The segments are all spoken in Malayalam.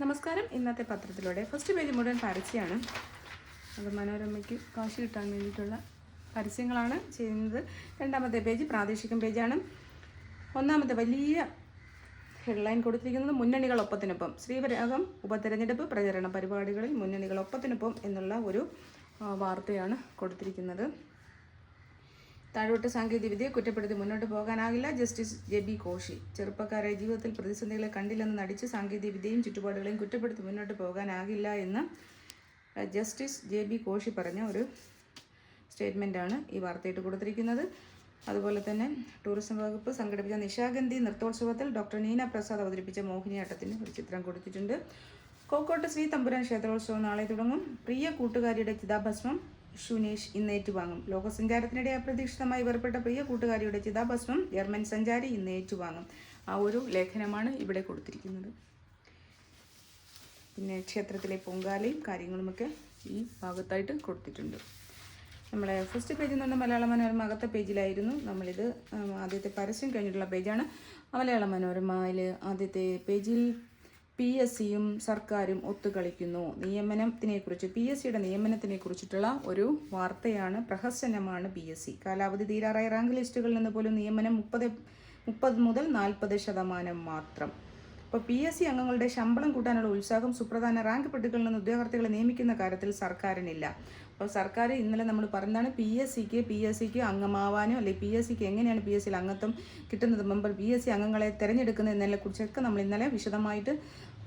നമസ്കാരം. ഇന്നത്തെ പത്രത്തിലൂടെ ഫസ്റ്റ് പേജ് മുഴുവൻ പരസ്യമാണ്. അത് മനോരമയ്ക്ക് കാശ് കിട്ടാൻ വേണ്ടിയിട്ടുള്ള പരസ്യങ്ങളാണ് ചെയ്യുന്നത്. രണ്ടാമത്തെ പേജ് പ്രാദേശിക പേജാണ്. ഒന്നാമത്തെ വലിയ ഹെഡ്ലൈൻ കൊടുത്തിരിക്കുന്നത് മുന്നണികളൊപ്പത്തിനൊപ്പം ശ്രീവരാഗം ഉപതെരഞ്ഞെടുപ്പ് പ്രചരണ പരിപാടികളിൽ മുന്നണികളൊപ്പത്തിനൊപ്പം എന്നുള്ള ഒരു വാർത്തയാണ് കൊടുത്തിരിക്കുന്നത്. താഴോട്ട് സാങ്കേതികവിദ്യയെ കുറ്റപ്പെടുത്തി മുന്നോട്ട് പോകാനാകില്ല. ജസ്റ്റിസ് ജെബി കോഷി ചെറുപ്പക്കാരെ ജീവിതത്തിൽ പ്രതിസന്ധികളെ കണ്ടില്ലെന്ന് നടിച്ച് സാങ്കേതികവിദ്യയും ചുറ്റുപാടുകളെയും കുറ്റപ്പെടുത്തി മുന്നോട്ട് പോകാനാകില്ല എന്ന് ജസ്റ്റിസ് ജെബി കോഷി പറഞ്ഞ ഒരു സ്റ്റേറ്റ്മെൻറ്റാണ് ഈ വാർത്തയായിട്ട് കൊടുത്തിരിക്കുന്നത്. അതുപോലെ തന്നെ ടൂറിസം വകുപ്പ് സംഘടിപ്പിച്ച നിശാഗന്ധി നൃത്തോത്സവത്തിൽ ഡോക്ടർ നീന പ്രസാദ് അവതരിപ്പിച്ച മോഹിനിയാട്ടത്തിന് ഒരു ചിത്രം കൊടുത്തിട്ടുണ്ട്. കോക്കോട്ട് ശ്രീ തമ്പുരാൻ ക്ഷേത്രോത്സവം നാളെ തുടങ്ങും. പ്രിയ കൂട്ടുകാരിയുടെ ചിതാഭസ്മം ഷുനേഷ് ഇന്ന് ഏറ്റുവാങ്ങും. ലോകസഞ്ചാരത്തിനിടെ അപ്രതീക്ഷിതമായി വേർപെട്ട പ്രിയ കൂട്ടുകാരിയുടെ ചിതാഭസ്മം ജർമ്മൻ സഞ്ചാരി ഇന്ന് ഏറ്റുവാങ്ങും. ആ ഒരു ലേഖനമാണ് ഇവിടെ കൊടുത്തിരിക്കുന്നത്. പിന്നെ ക്ഷേത്രത്തിലെ പൊങ്കാലയും കാര്യങ്ങളുമൊക്കെ ഈ ഭാഗത്തായിട്ട് കൊടുത്തിട്ടുണ്ട്. നമ്മളെ ഫസ്റ്റ് പേജിൽ നിന്ന് മലയാള മനോരമ അകത്തെ പേജിലായിരുന്നു നമ്മളിത്. ആദ്യത്തെ പരസ്യം കഴിഞ്ഞിട്ടുള്ള പേജാണ്. മലയാള മനോരമയിൽ ആദ്യത്തെ പേജിൽ PSCയും സർക്കാരും ഒത്തുകളിക്കുന്നു. നിയമനത്തിനെക്കുറിച്ച് PSCയുടെ നിയമനത്തിനെ കുറിച്ചിട്ടുള്ള ഒരു വാർത്തയാണ്. പ്രഹസനമാണ് PSC. കാലാവധി തീരാറായ റാങ്ക് ലിസ്റ്റുകളിൽ നിന്ന് പോലും നിയമനം 30 മുതൽ 40% മാത്രം. അപ്പോൾ PSC അംഗങ്ങളുടെ ശമ്പളം കൂട്ടാനുള്ള ഉത്സാഹം സുപ്രധാന റാങ്ക് പട്ടികകളിൽ നിന്ന് ഉദ്യോഗാർത്ഥികളെ നിയമിക്കുന്ന കാര്യത്തിൽ സർക്കാരിനില്ല. അപ്പോൾ സർക്കാർ ഇന്നലെ നമ്മൾ പറഞ്ഞതാണ് PSCക്ക് അംഗമാവാനോ അല്ലെങ്കിൽ PSCക്ക് എങ്ങനെയാണ് PSCയിൽ അംഗത്വം കിട്ടുന്നത്, മെമ്പർ PSC അംഗങ്ങളെ തിരഞ്ഞെടുക്കുന്നത് എന്നതിനെക്കുറിച്ചൊക്കെ നമ്മൾ ഇന്നലെ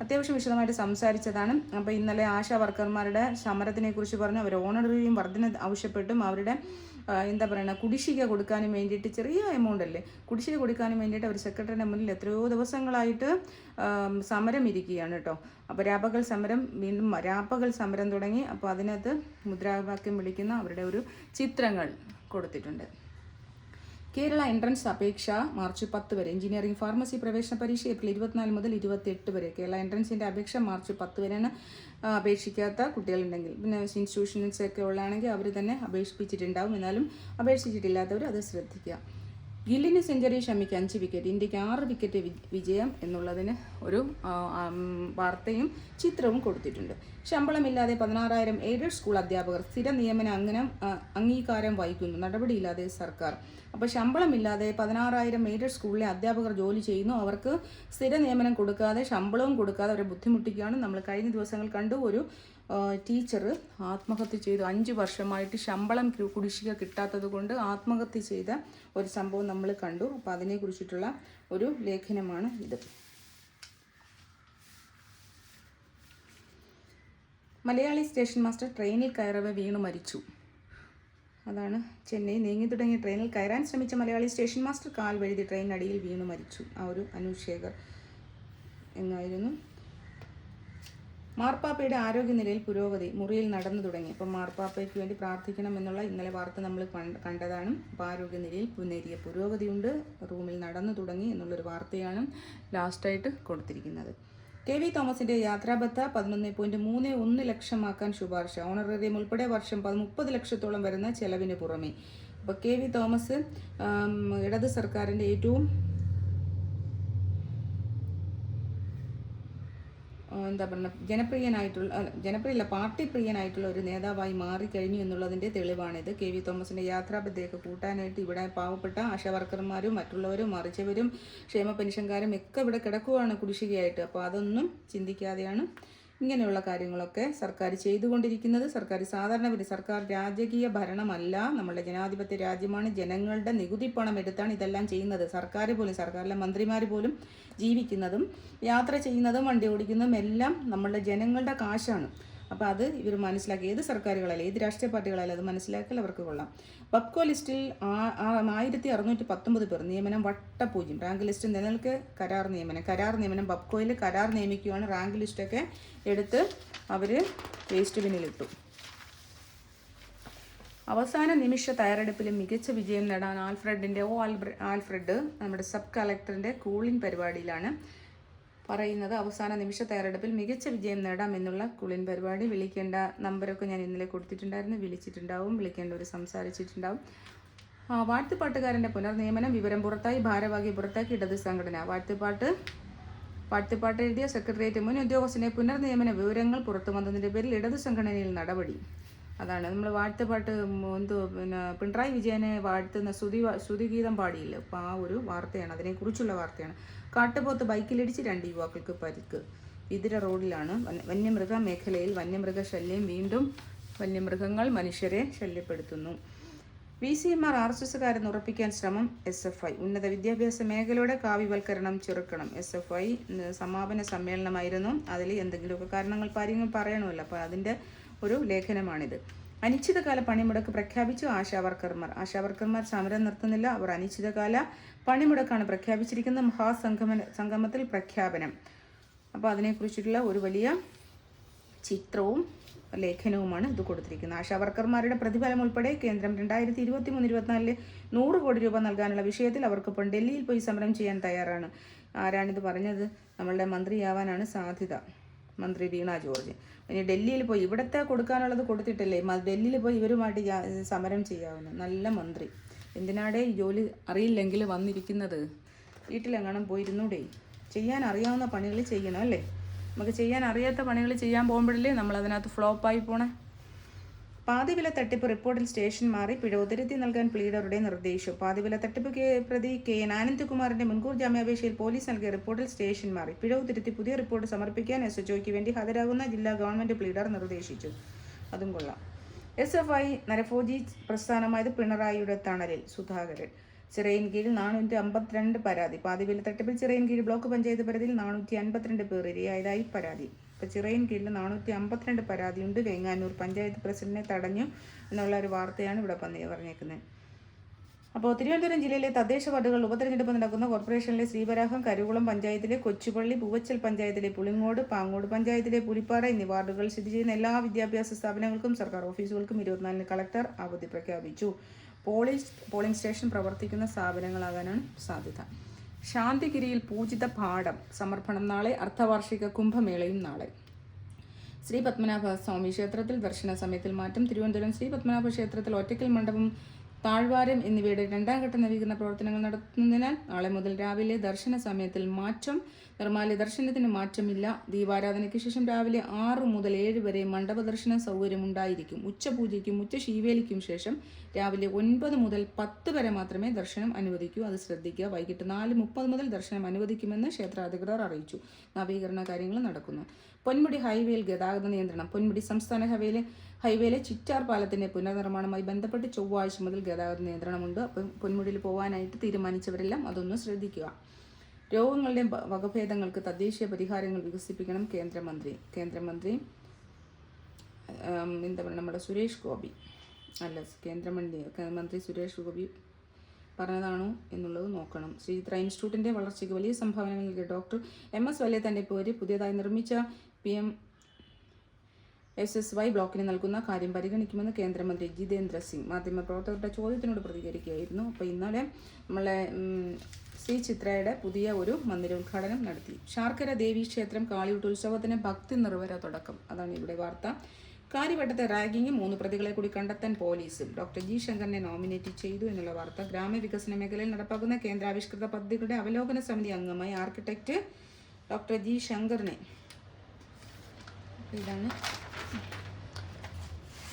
അത്യാവശ്യം വിശദമായിട്ട് സംസാരിച്ചതാണ്. അപ്പോൾ ഇന്നലെ ആശാ വർക്കർമാരുടെ സമരത്തിനെ കുറിച്ച് പറഞ്ഞു. അവർ ഓണററിയും വർധന ആവശ്യപ്പെട്ടും അവരുടെ കുടിശ്ശിക കൊടുക്കാനും വേണ്ടിയിട്ട്, ചെറിയ എമൗണ്ട് അല്ലേ, കുടിശ്ശിക കൊടുക്കാനും വേണ്ടിയിട്ട് അവർ സെക്രട്ടറിയുടെ മുന്നിൽ എത്രയോ ദിവസങ്ങളായിട്ട് സമരം ഇരിക്കുകയാണ് കേട്ടോ. അപ്പോൾ വീണ്ടും രാപ്പകൽ സമരം തുടങ്ങി. അപ്പോൾ അതിനകത്ത് മുദ്രാവാക്യം വിളിക്കുന്ന അവരുടെ ഒരു ചിത്രങ്ങൾ കൊടുത്തിട്ടുണ്ട്. കേരള എൻട്രൻസ് അപേക്ഷ മാർച്ച് 10 വരെ. എഞ്ചിനീയറിംഗ് ഫാർമസി പ്രവേശന പരീക്ഷ ഏപ്രിൽ 24 മുതൽ 28 വരെ. കേരള എൻട്രൻസിൻ്റെ അപേക്ഷ മാർച്ച് 10 വരെയാണ്. അപേക്ഷിക്കാത്ത കുട്ടികളുണ്ടെങ്കിൽ, പിന്നെ ഇൻസ്റ്റിറ്റ്യൂഷൻസൊക്കെ ഉള്ളതാണെങ്കിൽ അവർ തന്നെ അപേക്ഷിപ്പിച്ചിട്ടുണ്ടാവും. എന്നാലും അപേക്ഷിച്ചിട്ടില്ലാത്തവർ അത് ശ്രദ്ധിക്കുക. ഗില്ലിന് സെഞ്ചുറി, ഷമിക്ക് 5 വിക്കറ്റ്, ഇന്ത്യക്ക് 6 വിക്കറ്റ് വിജയം എന്നുള്ളതിന് ഒരു വാർത്തയും ചിത്രവും കൊടുത്തിട്ടുണ്ട്. ശമ്പളമില്ലാതെ 16,000 എയ്ഡഡ് സ്കൂൾ അധ്യാപകർ സ്ഥിര നിയമന അംഗീകാരം വഹിക്കുന്നു. നടപടിയില്ലാതെ സർക്കാർ. അപ്പോൾ ശമ്പളമില്ലാതെ 16,000 എയ്ഡഡ് സ്കൂളിലെ അധ്യാപകർ ജോലി ചെയ്യുന്നു. അവർക്ക് സ്ഥിര നിയമനം കൊടുക്കാതെ, ശമ്പളവും കൊടുക്കാതെ അവരെ ബുദ്ധിമുട്ടിക്കുകയാണ്. നമ്മൾ കഴിഞ്ഞ ദിവസങ്ങൾ കണ്ടു, ഒരു ടീച്ചർ ആത്മഹത്യ ചെയ്തു. 5 വർഷമായിട്ട് ശമ്പളം കുടിശ്ശിക കിട്ടാത്തത് കൊണ്ട് ആത്മഹത്യ ചെയ്ത ഒരു സംഭവം നമ്മൾ കണ്ടു. അപ്പോൾ അതിനെക്കുറിച്ചിട്ടുള്ള ഒരു ലേഖനമാണ് ഇത്. മലയാളി സ്റ്റേഷൻ മാസ്റ്റർ ട്രെയിനിൽ കയറവെ വീണു മരിച്ചു. അതാണ് ചെന്നൈ നീങ്ങി തുടങ്ങിയ ട്രെയിനിൽ കയറാൻ ശ്രമിച്ച മലയാളി സ്റ്റേഷൻ മാസ്റ്റർ കാൽ വഴുതി ട്രെയിനടിയിൽ വീണു മരിച്ചു. ആ ഒരു അനൂപ് എന്നായിരുന്നു. മാർപ്പാപ്പയുടെ ആരോഗ്യനിലയിൽ പുരോഗതി, മുറിയിൽ നടന്നു തുടങ്ങി. അപ്പം മാർപ്പാപ്പയ്ക്ക് വേണ്ടി പ്രാർത്ഥിക്കണം എന്നുള്ള ഇന്നലെ വാർത്ത നമ്മൾ കണ്ടതാണ്. അപ്പോൾ ആരോഗ്യനിലയിൽ നേരിയ പുരോഗതിയുണ്ട്, റൂമിൽ നടന്നു തുടങ്ങി എന്നുള്ളൊരു വാർത്തയാണ് ലാസ്റ്റായിട്ട് കൊടുത്തിരിക്കുന്നത്. KV തോമസിൻ്റെ യാത്രാബത്ത 11.31 ലക്ഷമാക്കാൻ ശുപാർശ. ഓണറേറിയം ഉൾപ്പെടെ വർഷം 30 ലക്ഷത്തോളം വരുന്ന ചെലവിന് പുറമെ. അപ്പോൾ KV തോമസ് ഇടത് സർക്കാരിൻ്റെ ഏറ്റവും പാർട്ടി പ്രിയനായിട്ടുള്ള ഒരു നേതാവായി മാറിക്കഴിഞ്ഞു എന്നുള്ളതിൻ്റെ തെളിവാണിത്. KV തോമസിൻ്റെ യാത്രാബദ്ധയൊക്കെ കൂട്ടാനായിട്ട് ഇവിടെ പാവപ്പെട്ട ആശാവർക്കർമാരും മറ്റുള്ളവരും മറിച്ചവരും ക്ഷേമ പെൻഷൻകാരും ഒക്കെ ഇവിടെ കിടക്കുകയാണ് കുടിശ്ശികയായിട്ട്. അപ്പോൾ അതൊന്നും ചിന്തിക്കാതെയാണ് ഇങ്ങനെയുള്ള കാര്യങ്ങളൊക്കെ സർക്കാർ ചെയ്തുകൊണ്ടിരിക്കുന്നത്. സർക്കാർ രാജകീയ ഭരണമല്ല, നമ്മുടെ ജനാധിപത്യ രാജ്യമാണ്. ജനങ്ങളുടെ നികുതി പണം എടുത്താണ് ഇതെല്ലാം ചെയ്യുന്നത്. സർക്കാരിലെ മന്ത്രിമാർ പോലും ജീവിക്കുന്നതും യാത്ര ചെയ്യുന്നതും വണ്ടി ഓടിക്കുന്നതും എല്ലാം നമ്മളുടെ ജനങ്ങളുടെ കാശാണ്. അപ്പോൾ അത് ഇവർ മനസ്സിലാക്കി. ഏത് സർക്കാരുകളായാലും ഏത് രാഷ്ട്രീയ പാർട്ടികളായാലും അത് മനസ്സിലാക്കിയാൽ അവർക്ക് കൊള്ളാം. പബ്കോ ലിസ്റ്റിൽ 1619 പേർ. നിയമനം വട്ടപൂജ്യം. റാങ്ക് ലിസ്റ്റ് നിലനിൽക്കെ കരാർ നിയമനം പബ്കോയിൽ കരാർ നിയമിക്കുകയാണ്. റാങ്ക് ലിസ്റ്റൊക്കെ എടുത്ത് അവർ വേസ്റ്റ് ബിന്നിലിട്ടു. അവസാന നിമിഷ തയ്യാറെടുപ്പിൽ മികച്ച വിജയം നേടാൻ ആൽഫ്രഡ് നമ്മുടെ സബ് കളക്ടറിൻ്റെ കൂളിംഗ് പരിപാടിയിലാണ് പറയുന്നത്. അവസാന നിമിഷ തയ്യാറെടുപ്പിൽ മികച്ച വിജയം നേടാം എന്നുള്ള കൂളിംഗ് പരിപാടി. വിളിക്കേണ്ട നമ്പരൊക്കെ ഞാൻ ഇന്നലെ കൊടുത്തിട്ടുണ്ടായിരുന്നു. വിളിച്ചിട്ടുണ്ടാവും, വിളിക്കേണ്ടവർ സംസാരിച്ചിട്ടുണ്ടാവും. വാഴ്ത്തുപാട്ടുകാരൻ്റെ പുനർനിയമനം, വിവരം പുറത്തായി, ഭാരവാഹി പുറത്താക്കി ഇടത് സംഘടന. വാഴ്ത്തുപാട്ട് വാഴ്ത്തിപ്പാട്ട് എഴുതിയ സെക്രട്ടേറിയറ്റ് മുൻ ഉദ്യോഗസ്ഥനെ പുനർനിയമന വിവരങ്ങൾ പുറത്തു വന്നതിൻ്റെ പേരിൽ ഇടതു സംഘടനയിൽ നടപടി. അതാണ് നമ്മൾ വാഴ്ത്തുപാട്ട് പിന്നെ പിണറായി വിജയനെ വാഴ്ത്തുന്ന ശ്രുതിഗീതം പാടിയില്ല. അപ്പോൾ ആ ഒരു വാർത്തയാണ്, അതിനെക്കുറിച്ചുള്ള വാർത്തയാണ്. കാട്ടുപോത്ത് ബൈക്കിലിടിച്ച് 2 യുവാക്കൾക്ക് പരിക്ക്. വിതുര റോഡിലാണ്. വന്യമൃഗ മേഖലയിൽ വന്യമൃഗ ശല്യം വീണ്ടും. വന്യമൃഗങ്ങൾ മനുഷ്യരെ ശല്യപ്പെടുത്തുന്നു. VCMR RSSകാരെന്ന് ഉറപ്പിക്കാൻ ശ്രമം SFI. ഉന്നത വിദ്യാഭ്യാസ മേഖലയുടെ കാവ്യവൽക്കരണം ചെറുക്കണം. SFI സമാപന സമ്മേളനമായിരുന്നു. അതിൽ എന്തെങ്കിലുമൊക്കെ കാരണങ്ങൾ പറയണമല്ലോ, അപ്പോൾ അതിൻ്റെ ഒരു ലേഖനമാണിത്. അനിശ്ചിതകാല പണിമുടക്ക് പ്രഖ്യാപിച്ചു ആശാവർക്കർമാർ സമരം നിർത്തുന്നില്ല. അവർ അനിശ്ചിതകാല പണിമുടക്കാണ് പ്രഖ്യാപിച്ചിരിക്കുന്നത്. മഹാസംഗമത്തിൽ പ്രഖ്യാപനം. അപ്പോൾ അതിനെക്കുറിച്ചിട്ടുള്ള ഒരു വലിയ ചിത്രവും ലേഖനവുമാണ് ഇത് കൊടുത്തിരിക്കുന്നത്. ആശാവർക്കർമാരുടെ പ്രതിഫലം ഉൾപ്പെടെ കേന്ദ്രം 2023-24 100 കോടി രൂപ നൽകാനുള്ള വിഷയത്തിൽ അവർക്കൊപ്പം ഡൽഹിയിൽ പോയി സമരം ചെയ്യാൻ തയ്യാറാണ്. ആരാണിത് പറഞ്ഞത്? നമ്മളുടെ മന്ത്രിയാവാനാണ് സാധ്യത, മന്ത്രി വീണ ജോർജ്. ഇനി ഡൽഹിയിൽ പോയി ഇവിടത്തെ കൊടുക്കാനുള്ളത് കൊടുത്തിട്ടല്ലേ ഡൽഹിയിൽ പോയി ഇവരുമായിട്ട് സമരം ചെയ്യാവുന്നത്. നല്ല മന്ത്രി. എന്തിനാടേ ഈ ജോലി അറിയില്ലെങ്കിൽ വന്നിരിക്കുന്നത്? വീട്ടിലെങ്ങാനും പോയിരുന്നൂടെ? ചെയ്യാൻ അറിയാവുന്ന പണികൾ ചെയ്യണം അല്ലേ? നമുക്ക് ചെയ്യാൻ അറിയാത്ത പണികൾ ചെയ്യാൻ പോകുമ്പോഴല്ലേ നമ്മളതിനകത്ത് ഫ്ലോപ്പായി പോണേ. പാതിവില തട്ടിപ്പ് റിപ്പോർട്ടിൽ സ്റ്റേഷൻ മാറി, പിഴ തിരുത്തി നൽകാൻ പ്ലീഡറുടെ നിർദ്ദേശം. പാതിവില തട്ടിപ്പ് പ്രതി KN ആനന്ദ്കുമാറിന്റെ മുൻകൂർ ജാമ്യാപേക്ഷയിൽ പോലീസ് നൽകിയ റിപ്പോർട്ടിൽ സ്റ്റേഷൻ മാറി. പിഴവ് തിരുത്തി പുതിയ റിപ്പോർട്ട് സമർപ്പിക്കാൻ SHOയ്ക്ക് വേണ്ടി ഹാജരാകുന്ന ജില്ലാ ഗവൺമെന്റ് പ്ലീഡർ നിർദ്ദേശിച്ചു. അതും കൊള്ളാം. SFI നരഭോജി പ്രസ്ഥാനമായത് പിണറായിയുടെ തണലിൽ. സുധാകരൻ. ചിറയൻകീഴിൽ 452 പരാതി. പാതിവില തട്ടിപ്പിൽ ചിറയൻകീഴ് ബ്ലോക്ക് പഞ്ചായത്ത് പരിധിയിൽ 452 പേർ ഇരയായതായി പരാതി. ഇപ്പോൾ ചിറയൻകീഴിൽ 452 പരാതിയുണ്ട്. വെങ്ങാനൂർ പഞ്ചായത്ത് പ്രസിഡന്റിനെ തടഞ്ഞു എന്നുള്ള ഒരു വാർത്തയാണ് ഇവിടെ പറഞ്ഞേക്കുന്നത്. അപ്പോൾ തിരുവനന്തപുരം ജില്ലയിലെ തദ്ദേശ വാർഡുകൾ ഉപതെരഞ്ഞെടുപ്പ് നടക്കുന്ന കോർപ്പറേഷനിലെ ശ്രീവരാഹം, കരുകുളം പഞ്ചായത്തിലെ കൊച്ചുപള്ളി, പൂവച്ചൽ പഞ്ചായത്തിലെ പുളിങ്ങോട്, പാങ്ങോട് പഞ്ചായത്തിലെ പുലിപ്പാറ എന്നീ വാർഡുകൾ സ്ഥിതി ചെയ്യുന്ന എല്ലാ വിദ്യാഭ്യാസ സ്ഥാപനങ്ങൾക്കും സർക്കാർ ഓഫീസുകൾക്കും 24-ന് കളക്ടർ അവധി പ്രഖ്യാപിച്ചു. പോളിംഗ് സ്റ്റേഷൻ പ്രവർത്തിക്കുന്ന സ്ഥാപനങ്ങളാകാനാണ് സാധ്യത. ശാന്തിഗിരിയിൽ പൂജിത പാഠം സമർപ്പണം നാളെ. അർദ്ധവാർഷിക കുംഭമേളയും നാളെ. ശ്രീ പത്മനാഭ സ്വാമി ക്ഷേത്രത്തിൽ ദർശന സമയത്തിൽ മാറ്റം. തിരുവനന്തപുരം ശ്രീ പത്മനാഭ ക്ഷേത്രത്തിൽ ഒറ്റയ്ക്കൽ മണ്ഡപം, താഴ്വാരം എന്നിവയുടെ 2ാം ഘട്ട നവീകരണ പ്രവർത്തനങ്ങൾ നടത്തുന്നതിനാൽ നാളെ മുതൽ രാവിലെ ദർശന സമയത്തിൽ മാറ്റം. നിർമ്മാല്യ ദർശനത്തിന് മാറ്റമില്ല. ദീപാരാധനയ്ക്ക് ശേഷം രാവിലെ 6 മുതൽ 7 വരെ മണ്ഡപ ദർശന സൗകര്യമുണ്ടായിരിക്കും. ഉച്ചപൂജയ്ക്കും ഉച്ചശീവേലിക്കും ശേഷം രാവിലെ 9 മുതൽ 10 വരെ മാത്രമേ ദർശനം അനുവദിക്കൂ. അത് ശ്രദ്ധിക്കുക. വൈകിട്ട് 4:30 മുതൽ ദർശനം അനുവദിക്കുമെന്ന് ക്ഷേത്ര അധികൃതർ അറിയിച്ചു. നവീകരണ കാര്യങ്ങൾ നടക്കുന്നു. പൊന്മുടി ഹൈവേയിൽ ഗതാഗത നിയന്ത്രണം. പൊന്മുടി സംസ്ഥാന ഹൈവേയിലെ ചിറ്റാർ പാലത്തിന്റെ പുനർനിർമ്മാണവുമായി ബന്ധപ്പെട്ട് ചൊവ്വാഴ്ച മുതൽ ഗതാഗത നിയന്ത്രണമുണ്ട്. അപ്പം പൊന്മുടിയിൽ പോകാനായിട്ട് തീരുമാനിച്ചവരെല്ലാം അതൊന്ന് ശ്രദ്ധിക്കുക. രോഗങ്ങളുടെ വകഭേദങ്ങൾക്ക് തദ്ദേശീയ പരിഹാരങ്ങൾ വികസിപ്പിക്കണം. കേന്ദ്രമന്ത്രി എന്താ പറയുക, നമ്മുടെ സുരേഷ് ഗോപി കേന്ദ്രമന്ത്രി സുരേഷ് ഗോപി പറഞ്ഞതാണോ എന്നുള്ളത് നോക്കണം. ശ്രീചിത്ര ഇൻസ്റ്റിറ്റ്യൂട്ടിന്റെ വളർച്ചയ്ക്ക് വലിയ സംഭാവന നൽകിയ ഡോക്ടർ MS വല്യത്തന്റെ പേര് പുതിയതായി നിർമ്മിച്ച PMSSY ബ്ലോക്കിന് നൽകുന്ന കാര്യം പരിഗണിക്കുമെന്ന് കേന്ദ്രമന്ത്രി ജിതേന്ദ്ര സിംഗ് മാധ്യമപ്രവർത്തകരുടെ ചോദ്യത്തിനോട് പ്രതികരിക്കുകയായിരുന്നു. അപ്പോൾ ഇന്നലെ നമ്മളെ ശ്രീ ചിത്രയുടെ പുതിയ ഒരു മന്ദിര ഉദ്ഘാടനം നടത്തി. ശാർക്കര ദേവി ക്ഷേത്രം കാളിയൂട്ട് ഉത്സവത്തിന് ഭക്തി നിർവര തുടക്കം. അതാണ് ഇവിടെ വാർത്ത. കാര്യവട്ടത്തെ റാഗിങ് 3 പ്രതികളെ കൂടി കണ്ടെത്താൻ പോലീസും. ഡോക്ടർ G ശങ്കറിനെ നോമിനേറ്റ് ചെയ്തു എന്നുള്ള വാർത്ത. ഗ്രാമവികസന മേഖലയിൽ നടപ്പാക്കുന്ന കേന്ദ്രാവിഷ്കൃത പദ്ധതികളുടെ അവലോകന സമിതി അംഗമായി ആർക്കിടെക്ട് ഡോക്ടർ G ശങ്കറിനെ. ഇതാണ്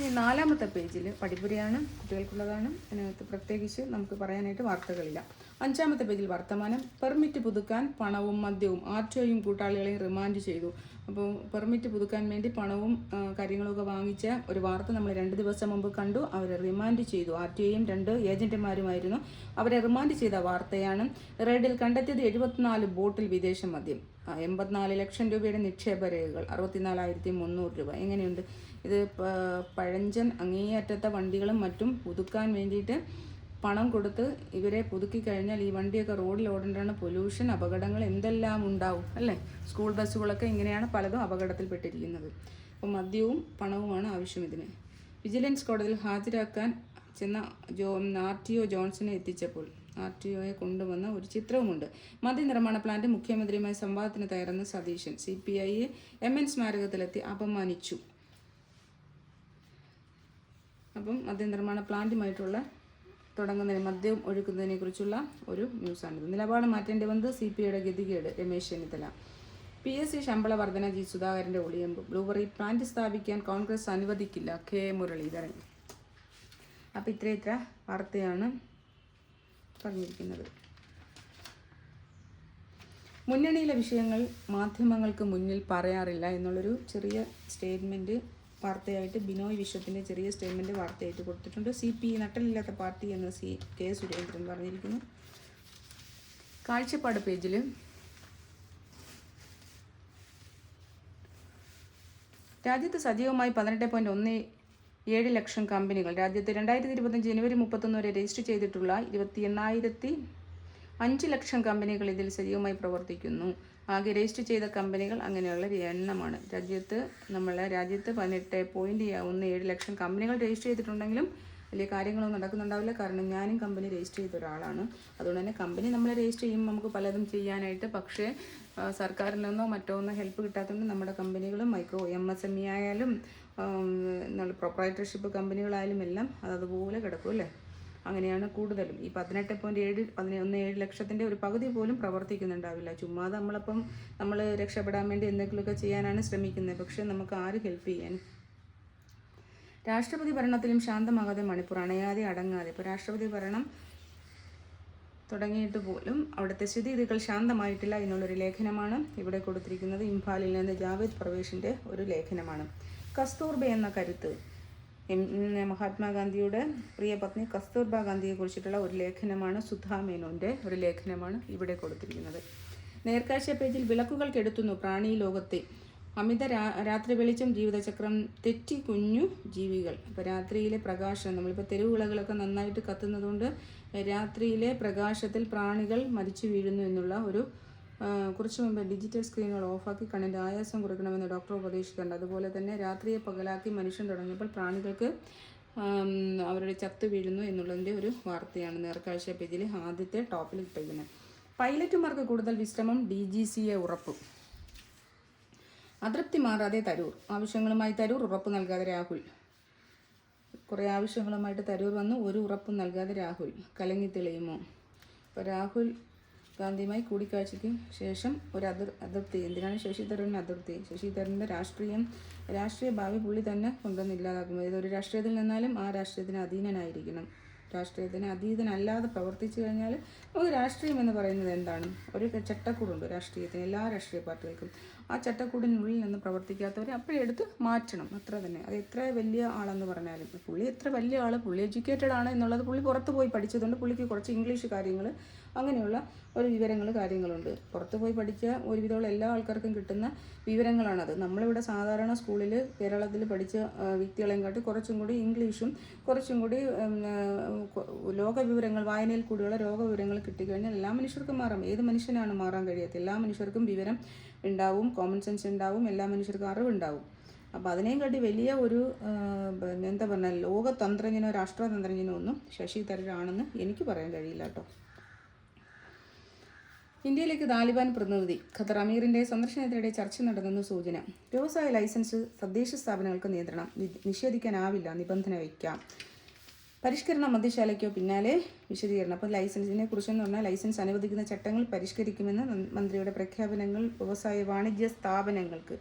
ഈ 4ാമത്തെ പേജിൽ പഠിപ്പുരയാണ്, കുട്ടികൾക്കുള്ളതാണ്. അതിനകത്ത് പ്രത്യേകിച്ച് നമുക്ക് പറയാനായിട്ട് വാർത്തകളില്ല. 5ാമത്തെ പേജിൽ വർത്തമാനം. പെർമിറ്റ് പുതുക്കാൻ പണവും മദ്യവും. RTOയും കൂട്ടാളികളെയും റിമാൻഡ് ചെയ്തു. അപ്പോൾ പെർമിറ്റ് പുതുക്കാൻ വേണ്ടി പണവും കാര്യങ്ങളൊക്കെ വാങ്ങിച്ച ഒരു വാർത്ത നമ്മൾ 2 ദിവസം മുമ്പ് കണ്ടു. അവരെ റിമാൻഡ് ചെയ്തു. RTOയും 2 ഏജന്റുമാരുമായിരുന്നു. അവരെ റിമാൻഡ് ചെയ്ത വാർത്തയാണ്. റെയ്ഡിൽ കണ്ടെത്തിയത് 74 ബോട്ടിൽ വിദേശ മദ്യം, 84 ലക്ഷം രൂപയുടെ നിക്ഷേപ രേഖകൾ, 64,300 രൂപ. എങ്ങനെയുണ്ട് ഇത്? പഴഞ്ചൻ അങ്ങേയറ്റത്തെ വണ്ടികളും മറ്റും പുതുക്കാൻ വേണ്ടിയിട്ട് പണം കൊടുത്ത് ഇവരെ പുതുക്കി കഴിഞ്ഞാൽ ഈ വണ്ടിയൊക്കെ റോഡിൽ ഓടേണ്ടതാണ്. പൊല്യൂഷൻ, അപകടങ്ങൾ എന്തെല്ലാം ഉണ്ടാവും അല്ലേ? സ്കൂൾ ബസ്സുകളൊക്കെ ഇങ്ങനെയാണ് പലതും അപകടത്തിൽപ്പെട്ടിരിക്കുന്നത്. അപ്പോൾ മദ്യവും പണവുമാണ് ആവശ്യം ഇതിന്. വിജിലൻസ് കോടതിയിൽ ഹാജരാക്കാൻ ചെന്ന RTO ജോൺസനെ എത്തിച്ചപ്പോൾ RTOയെ കൊണ്ടുവന്ന ഒരു ചിത്രവുമുണ്ട്. മദ്യനിർമ്മാണ പ്ലാന്റ് മുഖ്യമന്ത്രിയുമായി സംവാദത്തിന് തയ്യാറെന്ന് സതീശൻ. CPI MN സ്മാരകത്തിലെത്തി അപമാനിച്ചു. അപ്പം മദ്യനിർമ്മാണ പ്ലാന്റുമായിട്ടുള്ള തുടങ്ങുന്നതിന് മദ്യം ഒഴുക്കുന്നതിനെ കുറിച്ചുള്ള ഒരു ന്യൂസാണിത്. നിലപാട് മാറ്റേണ്ടി വന്നത് CPIയുടെ ഗതികേട്. രമേശ് ചെന്നിത്തല. PSC ശമ്പള വർധന ജി സുധാകരൻ്റെ ഒളിയമ്പ്. ബ്ലൂബറി പ്ലാന്റ് സ്ഥാപിക്കാൻ കോൺഗ്രസ് അനുവദിക്കില്ല കെ മുരളീധരൻ. അപ്പോൾ ഇത്ര വാർത്തയാണ് പറഞ്ഞിരിക്കുന്നത്. മുന്നണിയിലെ വിഷയങ്ങൾ മാധ്യമങ്ങൾക്ക് മുന്നിൽ പറയാറില്ല എന്നുള്ളൊരു ചെറിയ സ്റ്റേറ്റ്മെൻറ്റ് വാർത്തയായിട്ട് ബിനോയ് വിശ്വത്തിൻ്റെ ചെറിയ സ്റ്റേറ്റ്മെൻറ്റ് വാർത്തയായിട്ട് കൊടുത്തിട്ടുണ്ട്. നട്ടലില്ലാത്ത പാർട്ടി എന്ന് കെ സുരേന്ദ്രൻ പറഞ്ഞിരിക്കുന്നു. കാഴ്ചപ്പാട് പേജിൽ രാജ്യത്ത് സജീവമായി 18.17 ലക്ഷം കമ്പനികൾ. രാജ്യത്ത് 2025 ജനുവരി 31 വരെ രജിസ്റ്റർ ചെയ്തിട്ടുള്ള 28,005 ലക്ഷം കമ്പനികൾ ഇതിൽ സജീവമായി പ്രവർത്തിക്കുന്നു. ആകെ രജിസ്റ്റർ ചെയ്ത കമ്പനികൾ അങ്ങനെയുള്ള എണ്ണമാണ്. രാജ്യത്ത് 18.17 ലക്ഷം കമ്പനികൾ രജിസ്റ്റർ ചെയ്തിട്ടുണ്ടെങ്കിലും വലിയ കാര്യങ്ങളൊന്നും നടക്കുന്നുണ്ടാവില്ല. കാരണം ഞാനും കമ്പനി രജിസ്റ്റർ ചെയ്ത ഒരാളാണ്. അതുകൊണ്ട് തന്നെ കമ്പനി നമ്മൾ രജിസ്റ്റർ ചെയ്യുമ്പോൾ നമുക്ക് പലതും ചെയ്യാനായിട്ട്, പക്ഷേ സർക്കാരിൽ നിന്നോ മറ്റോ ഒന്നും ഹെൽപ്പ് കിട്ടാത്തതുകൊണ്ട് നമ്മുടെ കമ്പനികളും മൈക്രോ MSME ആയാലും പ്രൊപ്രൈറ്റർഷിപ്പ് കമ്പനികളായാലും എല്ലാം അതുപോലെ കിടക്കും അല്ലേ. അങ്ങനെയാണ് കൂടുതലും. ഈ 18.17 ലക്ഷത്തിൻ്റെ ഒരു പകുതി പോലും പ്രവർത്തിക്കുന്നുണ്ടാവില്ല. ചുമ്മാതെ നമ്മൾ രക്ഷപ്പെടാൻ വേണ്ടി എന്തെങ്കിലുമൊക്കെ ചെയ്യാനാണ് ശ്രമിക്കുന്നത്. പക്ഷേ നമുക്ക് ആര് ഹെൽപ്പ് ചെയ്യാൻ? രാഷ്ട്രപതി ഭരണത്തിലും ശാന്തമാകാതെ മണിപ്പൂർ, അണയാതെ അടങ്ങാതെ. ഇപ്പോൾ രാഷ്ട്രപതി ഭരണം തുടങ്ങിയിട്ട് പോലും അവിടുത്തെ സ്ഥിതിഗതികൾ ശാന്തമായിട്ടില്ല എന്നുള്ളൊരു ലേഖനമാണ് ഇവിടെ കൊടുത്തിരിക്കുന്നത്. ഇംഫാലിൽ നിന്ന് ജാവേദ് പ്രവേശിൻ്റെ ഒരു ലേഖനമാണ്. കസ്തൂർബ എന്ന കരുത്ത്, മഹാത്മാഗാന്ധിയുടെ പ്രിയ പത്നി കസ്തൂർബ ഗാന്ധിയെ കുറിച്ചിട്ടുള്ള ഒരു ലേഖനമാണ്. സുധാ മേനോൻ്റെ ഒരു ലേഖനമാണ് ഇവിടെ കൊടുത്തിരിക്കുന്നത്. നേർക്കാഴ്ച പേജിൽ വിളക്കുകൾ കെടുത്തുന്നു പ്രാണി ലോകത്തെ. അമിത രാത്രി വെളിച്ചം, ജീവിതചക്രം തെറ്റി കുഞ്ഞു ജീവികൾ. ഇപ്പോൾ രാത്രിയിലെ പ്രകാശം, നമ്മളിപ്പോൾ തെരുവുവിളകളൊക്കെ നന്നായിട്ട് കത്തുന്നതുകൊണ്ട് രാത്രിയിലെ പ്രകാശത്തിൽ പ്രാണികൾ മരിച്ചു വീഴുന്നു എന്നുള്ള ഒരു കുറച്ച് മുമ്പ് ഡിജിറ്റൽ സ്ക്രീനുകൾ ഓഫാക്കി കണ്ണിൻ്റെ ആയാസം കുറയ്ക്കണമെന്ന് ഡോക്ടർ ഉപദേശിക്കുന്നുണ്ട്. അതുപോലെ തന്നെ രാത്രിയെ പകലാക്കി മനുഷ്യൻ തുടങ്ങിയപ്പോൾ പ്രാണികൾക്ക് അവരുടെ ചത്തു വീഴുന്നു എന്നുള്ളതിൻ്റെ ഒരു വാർത്തയാണ് നേർക്കാഴ്ച പേജിൽ ആദ്യത്തെ ടോപ്പിൽ ഇട്ടിരിക്കുന്നത്. പൈലറ്റുമാർക്ക് കൂടുതൽ വിശ്രമം, DGCA ഉറപ്പ്. അതൃപ്തി മാറാതെ തരൂർ. ആവശ്യങ്ങളുമായി തരൂർ, ഉറപ്പ് നൽകാതെ രാഹുൽ. കുറേ ആവശ്യങ്ങളുമായിട്ട് തരൂർ വന്നു, ഒരു ഉറപ്പും നൽകാതെ രാഹുൽ. കലങ്ങി തെളിയുമോ? ഇപ്പോൾ രാഹുൽ ഗാന്ധിയുമായി കൂടിക്കാഴ്ചയ്ക്ക് ശേഷം ഒരു അതിർത്തി. എന്തിനാണ് ശശി തരൂരിന് അതിർത്തി? ശശി തരൂരിൻ്റെ രാഷ്ട്രീയ ഭാവി പുള്ളി തന്നെ കൊണ്ടുവന്ന് ഇല്ലാതാക്കും. ഏതൊരു രാഷ്ട്രീയത്തിൽ നിന്നാലും ആ രാഷ്ട്രീയത്തിന് അധീനനായിരിക്കണം. രാഷ്ട്രീയത്തിന് അതീതനല്ലാതെ പ്രവർത്തിച്ചു കഴിഞ്ഞാൽ നമുക്ക് രാഷ്ട്രീയം എന്ന് പറയുന്നത് എന്താണ്? ഒരു ചട്ടക്കൂടുണ്ട് രാഷ്ട്രീയത്തിന്, എല്ലാ രാഷ്ട്രീയ പാർട്ടികൾക്കും. ആ ചട്ടക്കൂടിനുള്ളിൽ നിന്ന് പ്രവർത്തിക്കാത്തവരെ അപ്പോഴെടുത്ത് മാറ്റണം, അത്ര തന്നെ. അത് എത്ര വലിയ ആളെന്ന് പറഞ്ഞാലും പുള്ളി എത്ര വലിയ ആൾ, പുള്ളി എഡ്യൂക്കേറ്റഡ് ആണ് എന്നുള്ളത് പുള്ളി പുറത്ത് പോയി പഠിച്ചതുകൊണ്ട് പുള്ളിക്ക് കുറച്ച് ഇംഗ്ലീഷ് കാര്യങ്ങൾ അങ്ങനെയുള്ള ഒരു കാര്യങ്ങളുണ്ട്. പുറത്ത് പോയി പഠിച്ച ഒരുവിധമുള്ള എല്ലാ ആൾക്കാർക്കും കിട്ടുന്ന വിവരങ്ങളാണത്. നമ്മളിവിടെ സാധാരണ സ്കൂളിൽ കേരളത്തിൽ പഠിച്ച വ്യക്തികളെയും കാട്ടി കുറച്ചും കൂടി ഇംഗ്ലീഷും കുറച്ചും കൂടി ലോകവിവരങ്ങൾ, വായനയിൽ കൂടിയുള്ള ലോകവിവരങ്ങൾ കിട്ടിക്കഴിഞ്ഞാൽ എല്ലാ മനുഷ്യർക്കും മാറാം. ഏത് മനുഷ്യനാണ് മാറാൻ കഴിയാത്ത? എല്ലാ മനുഷ്യർക്കും വിവരം ഉണ്ടാവും, കോമൺ സെൻസ് ഉണ്ടാവും, എല്ലാ മനുഷ്യർക്കും അറിവുണ്ടാവും. അപ്പോൾ അതിനെയും കാട്ടി വലിയ ഒരു എന്താ പറഞ്ഞാൽ ലോകതന്ത്രജ്ഞനോ രാഷ്ട്രതന്ത്രജ്ഞനോ ഒന്നും ശശി തരൂരാണെന്ന് എനിക്ക് പറയാൻ കഴിയില്ല കേട്ടോ. ഇന്ത്യയിലേക്ക് താലിബാൻ പ്രതിനിധി. ഖത്തർ അമീറിൻ്റെ സന്ദർശനത്തിനിടെ ചർച്ച നടന്നെന്ന് സൂചന. വ്യവസായ ലൈസൻസ് തദ്ദേശ സ്ഥാപനങ്ങൾക്ക് നിയന്ത്രണം നിഷേധിക്കാനാവില്ല, നിബന്ധന വയ്ക്കാം. പരിഷ്കരണ മദ്യശാലയ്ക്കോ പിന്നാലെ വിശദീകരണം. അപ്പോൾ ലൈസൻസിനെ കുറിച്ചെന്ന് പറഞ്ഞാൽ ലൈസൻസ് അനുവദിക്കുന്ന ചട്ടങ്ങൾ പരിഷ്കരിക്കുമെന്ന് മന്ത്രിയുടെ പ്രഖ്യാപനങ്ങൾ വ്യവസായ വാണിജ്യ സ്ഥാപനങ്ങൾക്ക്.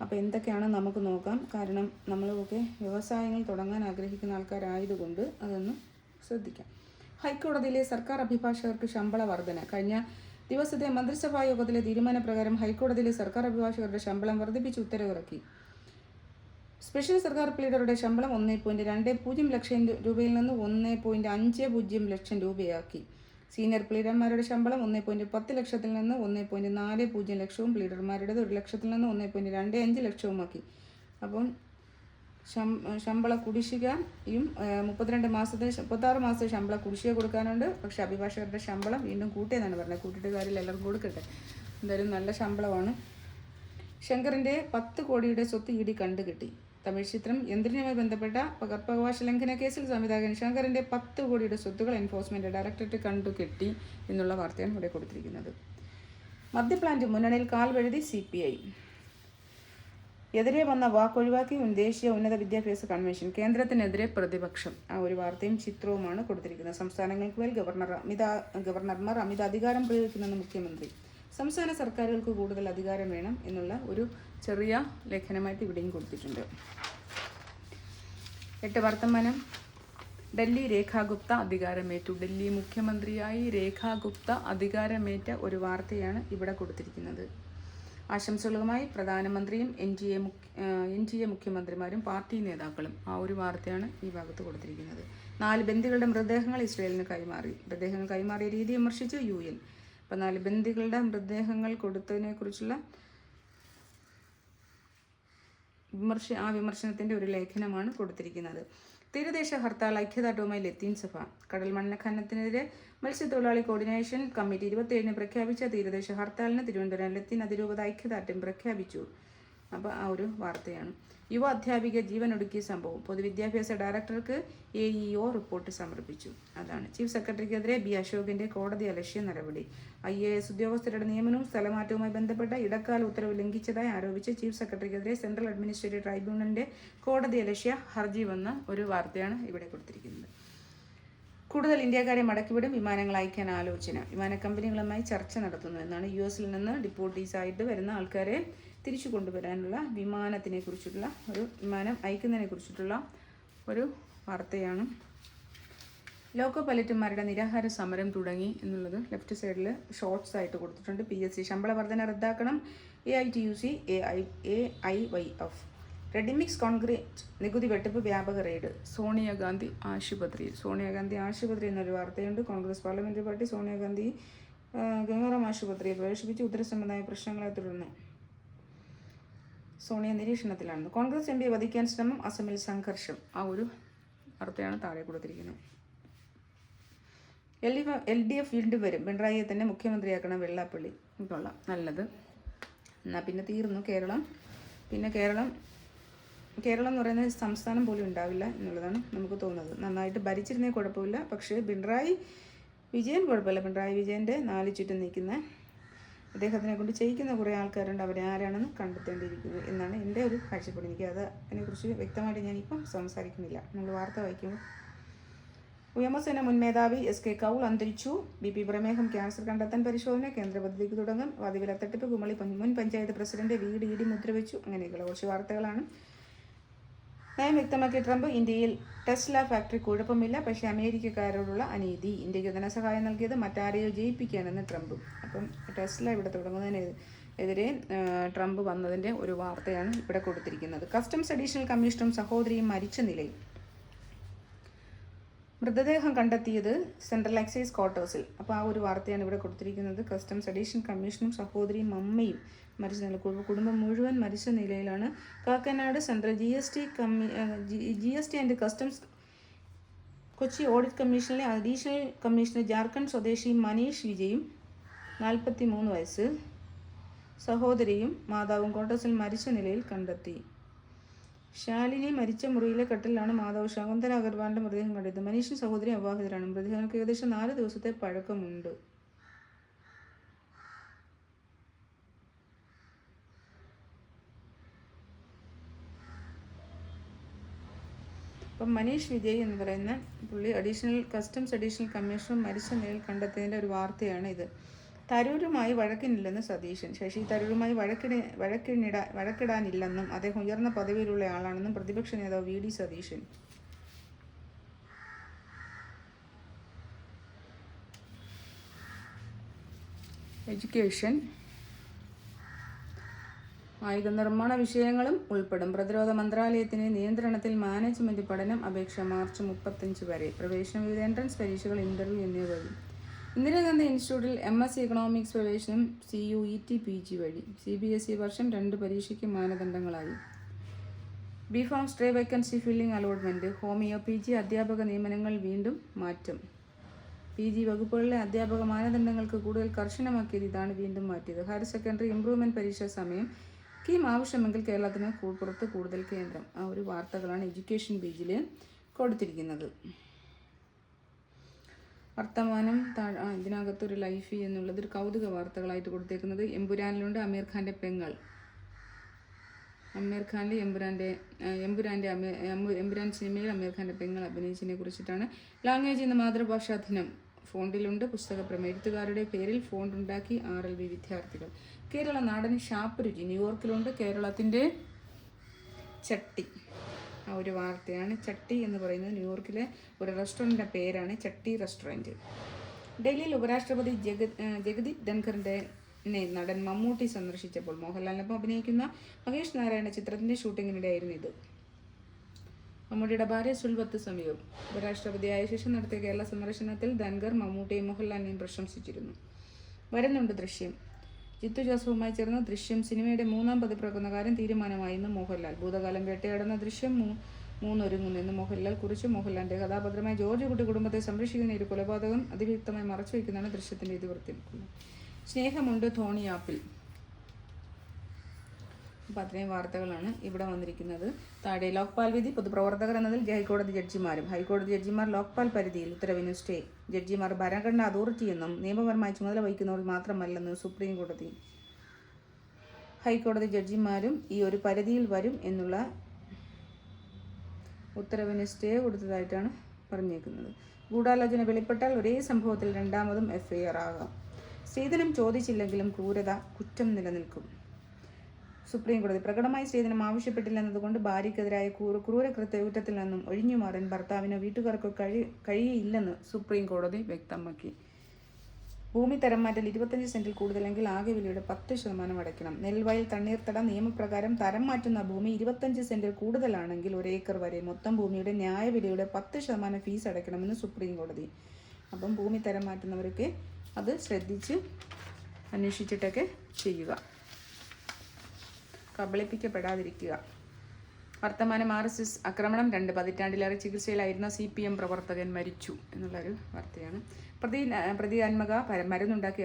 അപ്പോൾ എന്തൊക്കെയാണ് നമുക്ക് നോക്കാം. കാരണം നമ്മളൊക്കെ വ്യവസായങ്ങൾ തുടങ്ങാൻ ആഗ്രഹിക്കുന്ന ആൾക്കാരായതുകൊണ്ട് അതൊന്ന് ശ്രദ്ധിക്കാം. ഹൈക്കോടതിയിലെ സർക്കാർ അഭിഭാഷകർക്ക് ശമ്പള വർധന. കഴിഞ്ഞ ദിവസത്തെ മന്ത്രിസഭാ യോഗത്തിലെ തീരുമാനപ്രകാരം ഹൈക്കോടതിയിലെ സർക്കാർ അഭിഭാഷകരുടെ ശമ്പളം വർദ്ധിപ്പിച്ച് ഉത്തരവിറക്കി. സ്പെഷ്യൽ സർക്കാർ പ്ലീഡറുടെ ശമ്പളം 1.20 ലക്ഷം രൂപയിൽ നിന്ന് 1.50 ലക്ഷം രൂപയാക്കി. സീനിയർ പ്ലീഡർമാരുടെ ശമ്പളം 1.10 ലക്ഷത്തിൽ നിന്ന് 1.40 ലക്ഷവും പ്ലീഡർമാരുടേത് 1 ലക്ഷത്തിൽ നിന്ന് 1.25 ലക്ഷവുമാക്കി. അപ്പം ശമ്പള കുടിശ്ശികയും 36 മാസത്തെ ശമ്പള കുടിശ്ശിക കൊടുക്കാനുണ്ട്. പക്ഷേ അഭിഭാഷകരുടെ ശമ്പളം വീണ്ടും കൂട്ടിയെന്നാണ് പറഞ്ഞത്. കൂട്ടിയിട്ട് കാര്യമില്ല, എല്ലാവർക്കും കൊടുക്കട്ടെ. എന്തായാലും നല്ല ശമ്പളമാണ്. ശങ്കറിൻ്റെ 10 കോടിയുടെ സ്വത്ത് ED കണ്ടുകിട്ടി. തമിഴ് ചിത്രം യന്ത്രനുമായി ബന്ധപ്പെട്ട പകർപ്പവകാശ ലംഘന കേസിൽ സംവിധായകൻ ശങ്കറിൻ്റെ 10 കോടിയുടെ സ്വത്തുകൾ എൻഫോഴ്സ്മെൻറ്റ് ഡയറക്ടറേറ്റ് കണ്ടുകെട്ടി എന്നുള്ള വാർത്തയാണ് ഇവിടെ കൊടുത്തിരിക്കുന്നത്. മദ്യപ്ലാന്റ് മുന്നണിയിൽ കാൽ വഴുതി CPI. എതിരെ വന്ന വാക്കൊഴിവാക്കി ദേശീയ ഉന്നത വിദ്യാഭ്യാസ കൺവെൻഷൻ. കേന്ദ്രത്തിനെതിരെ പ്രതിപക്ഷം. ആ ഒരു വാർത്തയും ചിത്രവുമാണ് കൊടുത്തിരിക്കുന്നത്. സംസ്ഥാനങ്ങൾക്ക് മേൽ ഗവർണർമാർ അമിത അധികാരം പ്രയോഗിക്കുമെന്ന് മുഖ്യമന്ത്രി. സംസ്ഥാന സർക്കാരുകൾക്ക് കൂടുതൽ അധികാരം വേണം എന്നുള്ള ഒരു ചെറിയ ലേഖനമായിട്ട് ഇവിടെയും കൊടുത്തിട്ടുണ്ട്. 8 വർത്തമാനം. ഡൽഹി രേഖാ ഗുപ്ത അധികാരമേറ്റു. ഡൽഹി മുഖ്യമന്ത്രിയായി രേഖാ ഗുപ്ത അധികാരമേറ്റ ഒരു വാർത്തയാണ് ഇവിടെ കൊടുത്തിരിക്കുന്നത്. ആശംസകളുമായി പ്രധാനമന്ത്രിയും NGA മുഖ്യമന്ത്രിമാരും പാർട്ടി നേതാക്കളും. ആ ഒരു വാർത്തയാണ് ഈ ഭാഗത്ത് കൊടുത്തിരിക്കുന്നത്. 4 ബന്ദികളുടെ മൃതദേഹങ്ങൾ ഇസ്രയേലിന് കൈമാറി. മൃതദേഹങ്ങൾ കൈമാറിയ രീതി വിമർശിച്ചു UN. അപ്പം 4 ബന്ദികളുടെ മൃതദേഹങ്ങൾ കൊടുത്തതിനെ കുറിച്ചുള്ള വിമർശനത്തിൻ്റെ ഒരു ലേഖനമാണ് കൊടുത്തിരിക്കുന്നത്. തീരദേശ ഹർത്താൽ ഐക്യദാർഢ്യവുമായി ലത്തീൻ സഭ. കടൽ മണ്ണഖനനത്തിനെതിരെ മത്സ്യത്തൊഴിലാളി കോർഡിനേഷൻ കമ്മിറ്റി 27-ന് പ്രഖ്യാപിച്ച തീരദേശ ഹർത്താലിന് തിരുവനന്തപുരം ലത്തീൻ അതിരൂപത ഐക്യദാർഢ്യം പ്രഖ്യാപിച്ചു. അപ്പോൾ ആ ഒരു വാർത്തയാണ്. യുവ അധ്യാപിക ജീവനൊടുക്കിയ സംഭവം. പൊതുവിദ്യാഭ്യാസ ഡയറക്ടർക്ക് AEO റിപ്പോർട്ട് സമർപ്പിച്ചു. അതാണ്. Chief സെക്രട്ടറിക്കെതിരെ B. അശോകിന്റെ കോടതി അലക്ഷ്യ നടപടി. IAS ഉദ്യോഗസ്ഥരുടെ നിയമനവും സ്ഥലമാറ്റവുമായി ബന്ധപ്പെട്ട ഇടക്കാല ഉത്തരവ് ലംഘിച്ചതായി ആരോപിച്ച് ചീഫ് സെക്രട്ടറിക്കെതിരെ സെൻട്രൽ അഡ്മിനിസ്ട്രേറ്റീവ് ട്രൈബ്യൂണലിന്റെ കോടതി അലക്ഷ്യ ഹർജി വന്ന ഒരു വാർത്തയാണ് ഇവിടെ കൊടുത്തിരിക്കുന്നത്. കൂടുതൽ ഇന്ത്യക്കാരെ മടക്കിവിടും, വിമാനങ്ങൾ അയക്കാൻ ആലോചന. വിമാന കമ്പനികളുമായി ചർച്ച നടത്തുന്നു എന്നാണ്. US-ൽ നിന്ന് ഡിപ്പോർട്ടീസായിട്ട് വരുന്ന ആൾക്കാരെ തിരിച്ചു കൊണ്ടുവരാനുള്ള വിമാനത്തിനെ കുറിച്ചിട്ടുള്ള വിമാനം അയക്കുന്നതിനെ കുറിച്ചിട്ടുള്ള ഒരു വാർത്തയാണ്. ലോക്കോ പൈലറ്റുമാരുടെ നിരാഹാര സമരം തുടങ്ങി എന്നുള്ളത് ലെഫ്റ്റ് സൈഡിൽ ഷോർട്സ് ആയിട്ട് കൊടുത്തിട്ടുണ്ട്. PSC ശമ്പള വർധന റദ്ദാക്കണം. AITUC AIYF. റെഡിമിക്സ് കോൺക്രീറ്റ് നികുതി വെട്ടിപ്പ് വ്യാപക റെയ്ഡ്. സോണിയാഗാന്ധി ആശുപത്രി എന്നൊരു വാർത്തയുണ്ട്. കോൺഗ്രസ് പാർലമെന്ററി പാർട്ടി സോണിയാഗാന്ധി ഗംഗാറാം ആശുപത്രിയിൽ പ്രവേശിപ്പിച്ച് ഉദരസംബന്ധമായ പ്രശ്നങ്ങളെ തുടർന്ന് സോണിയ നിരീക്ഷണത്തിലാണ്. കോൺഗ്രസ് MP വധിക്കാൻ ശ്രമം, അസമിൽ സംഘർഷം. ആ ഒരു വാർത്തയാണ് താഴെ കൊടുത്തിരിക്കുന്നത്. LDF വീണ്ടും വരും, പിണറായിയെ തന്നെ മുഖ്യമന്ത്രിയാക്കണം വെള്ളാപ്പള്ളി. കൊള്ളാം, നല്ലത്. എന്നാൽ പിന്നെ തീർന്നു കേരളം. പിന്നെ കേരളം എന്ന് പറയുന്ന സംസ്ഥാനം പോലും ഉണ്ടാവില്ല എന്നുള്ളതാണ് നമുക്ക് തോന്നുന്നത്. നന്നായിട്ട് ഭരിച്ചിരുന്നേ കുഴപ്പമില്ല. പക്ഷേ പിണറായി വിജയൻ കുഴപ്പമില്ല. പിണറായി വിജയൻ്റെ 4 ചുറ്റും നിൽക്കുന്ന അദ്ദേഹത്തിനെ കൊണ്ട് ചെയ്യിക്കുന്ന കുറേ ആൾക്കാരുണ്ട്. അവരെ ആരാണെന്ന് കണ്ടെത്തേണ്ടിയിരിക്കുന്നത് എന്നാണ് എൻ്റെ ഒരു കാഴ്ചപ്പാട്. എനിക്ക് അതിനെക്കുറിച്ച് വ്യക്തമായിട്ട് ഞാനിപ്പം സംസാരിക്കുന്നില്ല. നമ്മൾ വാർത്ത വായിക്കുമ്പോൾ വ്യോമസേന മുൻ മേധാവി SK കൗൾ അന്തരിച്ചു. BP പ്രമേഹം ക്യാൻസർ കണ്ടെത്താൻ പരിശോധന, കേന്ദ്ര പദ്ധതിക്ക് തുടങ്ങും. വാദിവില തട്ടിപ്പ്, കുമളി മുൻ പഞ്ചായത്ത് പ്രസിഡന്റ് വീട് ED മുദ്രവെച്ചു. അങ്ങനെയൊക്കെയുള്ള കുറച്ച് വാർത്തകളാണ്. നയം വ്യക്തമാക്കിയ ട്രംപ്, ഇന്ത്യയിൽ ടെസ്ല ഫാക്ടറി കുഴപ്പമില്ല, പക്ഷേ അമേരിക്കക്കാരോടുള്ള അനീതി. ഇന്ത്യക്ക് ധനസഹായം നൽകിയത് മറ്റാരെയോ ജയിപ്പിക്കാനെന്ന് ട്രംപും. അപ്പം ടെസ്ല ഇവിടെ തുടങ്ങുന്നതിനെതിരെ ട്രംപ് വന്നതിൻ്റെ ഒരു വാർത്തയാണ് ഇവിടെ കൊടുത്തിരിക്കുന്നത്. കസ്റ്റംസ് അഡീഷണൽ കമ്മീഷണറും സഹോദരിയും മരിച്ച നിലയിൽ. മൃതദേഹം കണ്ടെത്തിയത് സെൻട്രൽ എക്സൈസ് ക്വാർട്ടേഴ്സിൽ. അപ്പോൾ ആ ഒരു വാർത്തയാണ് ഇവിടെ കൊടുത്തിരിക്കുന്നത്. കസ്റ്റംസ് അഡീഷണൽ കമ്മീഷണറും സഹോദരിയും അമ്മയും മരിച്ച നില. കുടുംബം മുഴുവൻ മരിച്ച നിലയിലാണ്. Kakkanad central GST and customs Kochi audit കമ്മീഷനിലെ അഡീഷണൽ കമ്മീഷണർ ജാർഖണ്ഡ് സ്വദേശി മനീഷ് വിജയും 43 വയസ്സ് സഹോദരിയും മാതാവും ക്വാർട്ടേഴ്സിൽ മരിച്ച നിലയിൽ കണ്ടെത്തി. ശാലിനി മരിച്ച മുറിയിലെ കട്ടിലാണ് മാതാവ് ശകുന്തല അഗർവാളിന്റെ മൃതദേഹം കണ്ടെത്തിയത്. മനീഷും സഹോദരി അവിവാഹിതരാണ്. മൃതദേഹങ്ങൾക്ക് ഏകദേശം 4 ദിവസത്തെ പഴക്കമുണ്ട്. അപ്പം മനീഷ് വിജയ് എന്ന് പറയുന്ന പുള്ളി കസ്റ്റംസ് അഡീഷണൽ കമ്മീഷണർ മരിച്ച നിലയിൽ കണ്ടെത്തിയതിൻ്റെ ഒരു വാർത്തയാണ് ഇത്. തരൂരുമായി വഴക്കിനില്ലെന്ന് സതീശൻ. ശശി തരൂരുമായി വഴക്കിടാനില്ലെന്നും അദ്ദേഹം ഉയർന്ന പദവിയിലുള്ള ആളാണെന്നും പ്രതിപക്ഷ നേതാവ് VD സതീശൻ. എഡ്യൂക്കേഷൻ, കായിക നിർമ്മാണ വിഷയങ്ങളും ഉൾപ്പെടും. പ്രതിരോധ മന്ത്രാലയത്തിന് നിയന്ത്രണത്തിൽ മാനേജ്മെന്റ് പഠനം. അപേക്ഷ മാർച്ച് 35 വരെ. പ്രവേശനം, വിവിധ എൻട്രൻസ് പരീക്ഷകൾ, ഇന്റർവ്യൂ എന്നിവ വഴി. ഇന്ദിരാഗാന്ധി ഇൻസ്റ്റിറ്റ്യൂട്ടിൽ MS ഇക്കണോമിക്സ് പ്രവേശനം CUET PG വഴി. CBSE വർഷം 2 പരീക്ഷയ്ക്ക് മാനദണ്ഡങ്ങളായി. BPharm stray vacancy filling allotment. Homeo PG അധ്യാപക നിയമനങ്ങൾ വീണ്ടും മാറ്റം. PG വകുപ്പുകളിലെ അധ്യാപക മാനദണ്ഡങ്ങൾക്ക് കൂടുതൽ കർശനമാക്കിയത് ഇതാണ് വീണ്ടും മാറ്റിയത്. ഹയർ സെക്കൻഡറി ഇംപ്രൂവ്മെന്റ് പരീക്ഷാ സമയം. കീം ആവശ്യമെങ്കിൽ കേരളത്തിന് പുറത്ത് കൂടുതൽ കേന്ദ്രം. ആ ഒരു വാർത്തകളാണ് എഡ്യൂക്കേഷൻ പേജിൽ കൊടുത്തിരിക്കുന്നത്. വർത്തമാനം ഇതിനകത്തൊരു ലൈഫ് എന്നുള്ളത് ഒരു കൗതുക വാർത്തകളായിട്ട് കൊടുത്തേക്കുന്നത്. എമ്പുരാനിലുണ്ട് അമീർ ഖാൻ്റെ പെങ്ങൾ. എമ്പുരാൻ സിനിമയിൽ അമീർ ഖാൻ്റെ പെങ്ങൾ അഭിനയിച്ചതിനെ കുറിച്ചിട്ടാണ്. ലാംഗ്വേജ് ഇന്ന് മാതൃഭാഷാ ദിനം. ഫോണ്ടിലുണ്ട്. പുസ്തകപ്രമേയം എഴുത്തുകാരുടെ പേരിൽ ഫോണ്ട് ഉണ്ടാക്കി RLB വിദ്യാർത്ഥികൾ. കേരള നാടൻ ഷാപ്പ് രുചി ന്യൂയോർക്കിലുണ്ട്. കേരളത്തിൻ്റെ ചട്ടി, ആ ഒരു വാർത്തയാണ്. ചട്ടി എന്ന് പറയുന്നത് ന്യൂയോർക്കിലെ ഒരു റെസ്റ്റോറൻറ്റിൻ്റെ പേരാണ്, ചട്ടി റെസ്റ്റോറൻറ്റ്. ഡൽഹിയിൽ ഉപരാഷ്ട്രപതി ജഗദീപ് ധൻഖറിൻ്റെ നടൻ മമ്മൂട്ടി സന്ദർശിച്ചപ്പോൾ മോഹൻലാലിനൊപ്പം അഭിനയിക്കുന്ന മഹേഷ് നാരായണ ചിത്രത്തിൻ്റെ ഷൂട്ടിങ്ങിനിടെയായിരുന്നു ഇത്. മമ്മൂട്ടിയുടെ ഭാര്യ സുൽബത്ത് സമീർ ഉപരാഷ്ട്രപതിയായ ശേഷം നടത്തിയ കേരള സന്ദർശനത്തിൽ ധൻഖർ മമ്മൂട്ടിയെയും മോഹൻലാലിനെയും പ്രശംസിച്ചിരുന്നു. വരുന്നുണ്ട് ദൃശ്യം. ജിത്തു ജോസഫുമായി ചേർന്ന് ദൃശ്യം സിനിമയുടെ 3ാം പതിപ്പിറക്കുന്ന കാര്യം തീരുമാനമായെന്ന് മോഹൻലാൽ. ഭൂതകാലം വേട്ടയാടുന്ന ദൃശ്യം 3 ഒരുങ്ങുന്നെന്ന് മോഹൻലാൽ കുറിച്ചു. മോഹൻലാലിന്റെ കഥാപാത്രമായ ജോർജ് കുട്ടി കുടുംബത്തെ സംരക്ഷിക്കുന്ന ഒരു കൊലപാതകം അതിവ്യക്തമായി മറച്ചുവെക്കുന്നതാണ് ദൃശ്യത്തിന്റെ ഇതിവൃത്തം. സ്നേഹമുണ്ട് ധോണി ആപ്പിൽ. അപ്പോൾ അത്രയും വാർത്തകളാണ് ഇവിടെ വന്നിരിക്കുന്നത്. താഴെ ലോക്പാൽ വിധി. പൊതുപ്രവർത്തകർ എന്നതിൽ ഹൈക്കോടതി ജഡ്ജിമാരും. ഹൈക്കോടതി ജഡ്ജിമാർ ലോക്പാൽ പരിധിയിൽ ഉത്തരവിന് സ്റ്റേ. ജഡ്ജിമാർ ഭരണഘടനാ അതോറിറ്റിയെന്നും നിയമപരമായി ചുമതല വഹിക്കുന്നവർ മാത്രമല്ലെന്നും സുപ്രീം കോടതി. ഹൈക്കോടതി ജഡ്ജിമാരും ഈ ഒരു പരിധിയിൽ വരും എന്നുള്ള ഉത്തരവിന് സ്റ്റേ കൊടുത്തതായിട്ടാണ് പറഞ്ഞേക്കുന്നത്. ഗൂഢാലോചന വെളിപ്പെട്ടാൽ ഒരേ സംഭവത്തിൽ രണ്ടാമതും FIR ആകാം. സ്ത്രീധനം ചോദിച്ചില്ലെങ്കിലും ക്രൂരത കുറ്റം നിലനിൽക്കും. സുപ്രീം കോടതി. പ്രകടമായി സ്ത്രീധനം ആവശ്യപ്പെട്ടില്ലെന്നതുകൊണ്ട് ഭാര്യയ്ക്കെതിരായ ക്രൂരകൃത്യത്തിൽ നിന്നും ഒഴിഞ്ഞുമാറാൻ ഭർത്താവിനോ വീട്ടുകാർക്കോ കഴിയില്ലെന്ന് സുപ്രീം കോടതി വ്യക്തമാക്കി. ഭൂമി തരം മാറ്റൽ 25 സെന്റിൽ കൂടുതലെങ്കിൽ ആകെ വിലയുടെ 10% അടയ്ക്കണം. നെൽവയൽ തണ്ണീർത്തട നിയമപ്രകാരം തരം മാറ്റുന്ന ഭൂമി 25 സെന്റിൽ കൂടുതലാണെങ്കിൽ 1 ഏക്കർ വരെ മൊത്തം ഭൂമിയുടെ ന്യായവിലയുടെ 10% ഫീസ് അടയ്ക്കണമെന്ന് സുപ്രീം കോടതി. അപ്പം ഭൂമി തരം മാറ്റുന്നവരൊക്കെ അത് ശ്രദ്ധിച്ച് അന്വേഷിച്ചിട്ടൊക്കെ ചെയ്യുക, കബളിപ്പിക്കപ്പെടാതിരിക്കുക. വർത്തമാനം. RSS ആക്രമണം. 2 പതിറ്റാണ്ടിലേറെ ചികിത്സയിലായിരുന്ന CPM പ്രവർത്തകൻ മരിച്ചു എന്നുള്ളൊരു വാർത്തയാണ്. പ്രതികാത്മക മരുന്നുണ്ടാക്കി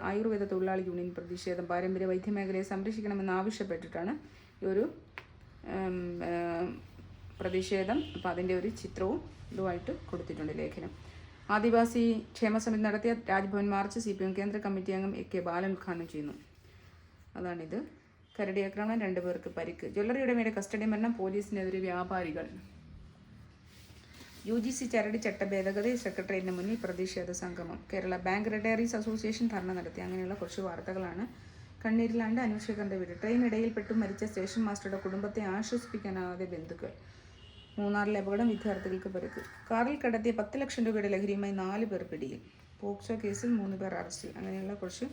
ആയുർവേദ തൊഴിലാളി യൂണിയൻ പ്രതിഷേധം. പാരമ്പര്യ വൈദ്യമേഖലയെ സംരക്ഷിക്കണമെന്ന് ആവശ്യപ്പെട്ടിട്ടാണ് ഈ ഒരു പ്രതിഷേധം. അപ്പോൾ അതിൻ്റെ ഒരു ചിത്രവും ഇതുമായിട്ട് കൊടുത്തിട്ടുണ്ട് ലേഖനം. ആദിവാസി ക്ഷേമസമിതി നടത്തിയ രാജ്ഭവൻ മാർച്ച് CPM കേന്ദ്ര കമ്മിറ്റി അംഗം AK ബാലൻ ഉദ്ഘാടനം ചെയ്യുന്നു. അതാണിത്. കരടി ആക്രമണം, 2 പേർക്ക് പരിക്ക്. ജ്വല്ലറിയുടെ മേലെ കസ്റ്റഡി മരണം, പോലീസിനെതിരെ വ്യാപാരികൾ. UGC ചരടി ചട്ട ഭേദഗതി സെക്രട്ടേറിയറ്റിന് മുന്നിൽ പ്രതിഷേധ സംഗമം. കേരള ബാങ്ക് റിട്ടയറീസ് അസോസിയേഷൻ ധർണ നടത്തി. അങ്ങനെയുള്ള കുറച്ച് വാർത്തകളാണ്. കണ്ണീരിലാണ്ട് അനുഷേഖറിന്റെ വീട്. ട്രെയിനിടയിൽപ്പെട്ടും മരിച്ച സ്റ്റേഷൻ മാസ്റ്ററുടെ കുടുംബത്തെ ആശ്വസിപ്പിക്കാനാവാതെ ബന്ധുക്കൾ. മൂന്നാറിലെ അപകടം, വിദ്യാർത്ഥികൾക്ക് പരിക്ക്. കാറിൽ കടത്തിയ 10 ലക്ഷം രൂപയുടെ ലഹരിയുമായി 4 പേർ പിടിയിൽ. പോക്സോ കേസിൽ 3 പേർ അറസ്റ്റിൽ. അങ്ങനെയുള്ള കുറച്ച്.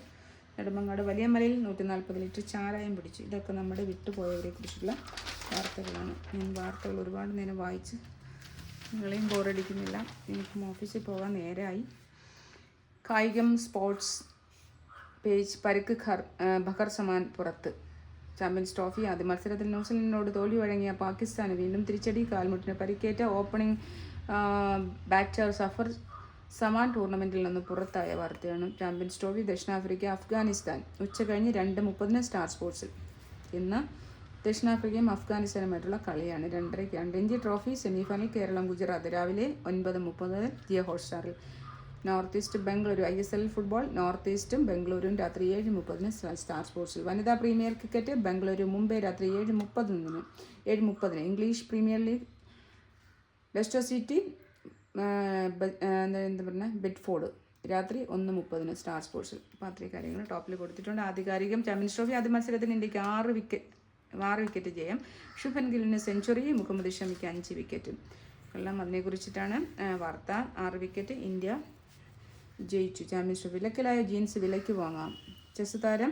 നെടുമങ്ങാട് വലിയമലയിൽ 140 ലിറ്റർ ചാരായം പിടിച്ചു. ഇതൊക്കെ നമ്മുടെ വിട്ടുപോയവരെ കുറിച്ചുള്ള വാർത്തകളാണ്. ഞാൻ വാർത്തകൾ ഒരുപാട് നേരം വായിച്ച് നിങ്ങളെയും ബോറടിക്കുന്നില്ല. എനിക്കും ഓഫീസിൽ പോകാൻ നേരമായി. കായികം. Sports page. പരിക്ക് ബഖർ സമാൻ പുറത്ത്. Champions trophy. ആദ്യ മത്സരത്തിൽ ന്യൂസിലൻഡിനോട് തോൽവി വഴങ്ങിയ പാകിസ്ഥാന് വീണ്ടും തിരിച്ചടി. കാൽമുട്ടിന് പരിക്കേറ്റ ഓപ്പണിംഗ് ബാറ്റർ സഫർ സമാൻ ടൂർണമെൻറ്റിൽ നിന്ന് പുറത്തായ വാർത്തയാണ്. Champions trophy. ദക്ഷിണാഫ്രിക്ക അഫ്ഗാനിസ്ഥാൻ. ഉച്ചകഴിഞ്ഞ് 2:30 സ്റ്റാർ സ്പോർട്സിൽ. ഇന്ന് ദക്ഷിണാഫ്രിക്കയും അഫ്ഗാനിസ്ഥാനുമായിട്ടുള്ള കളിയാണ്. 2:30. Ranji trophy semifinal. കേരളം ഗുജറാത്ത്. രാവിലെ 9:30 ജിയോ ഹോട്ട്സ്റ്റാറിൽ. North east Bengaluru. ISL football. North ഈസ്റ്റും ബംഗളൂരുവും രാത്രി 7:30 സ്റ്റാർ സ്പോർട്സിൽ. വനിതാ പ്രീമിയർ ക്രിക്കറ്റ്. ബംഗളൂരു മുംബൈ രാത്രി 7:30. English premier league. Leicester city Bedford രാത്രി 1:30 സ്റ്റാർ സ്പോർട്സിൽ. അപ്പോൾ അത്രയും കാര്യങ്ങൾ ടോപ്പിൽ കൊടുത്തിട്ടുണ്ട്. ആധികാരികം. ചാമ്പ്യൻസ് ട്രോഫി ആദ്യ മത്സരത്തിന് ഇന്ത്യക്ക് 6 വിക്കറ്റ് ജയം. ശുഭൻ ഗില്ലിന് സെഞ്ചുറി. മുഹമ്മദ് ഷമിക്ക് 5 വിക്കറ്റ്. എല്ലാം അതിനെക്കുറിച്ചിട്ടാണ് വാർത്ത. 6 വിക്കറ്റ്. ഇന്ത്യ ജയിച്ചു. Champions trophy. വിലക്കിലായ ജീൻസ് വിലയ്ക്ക് വാങ്ങാം. ചെസ് താരം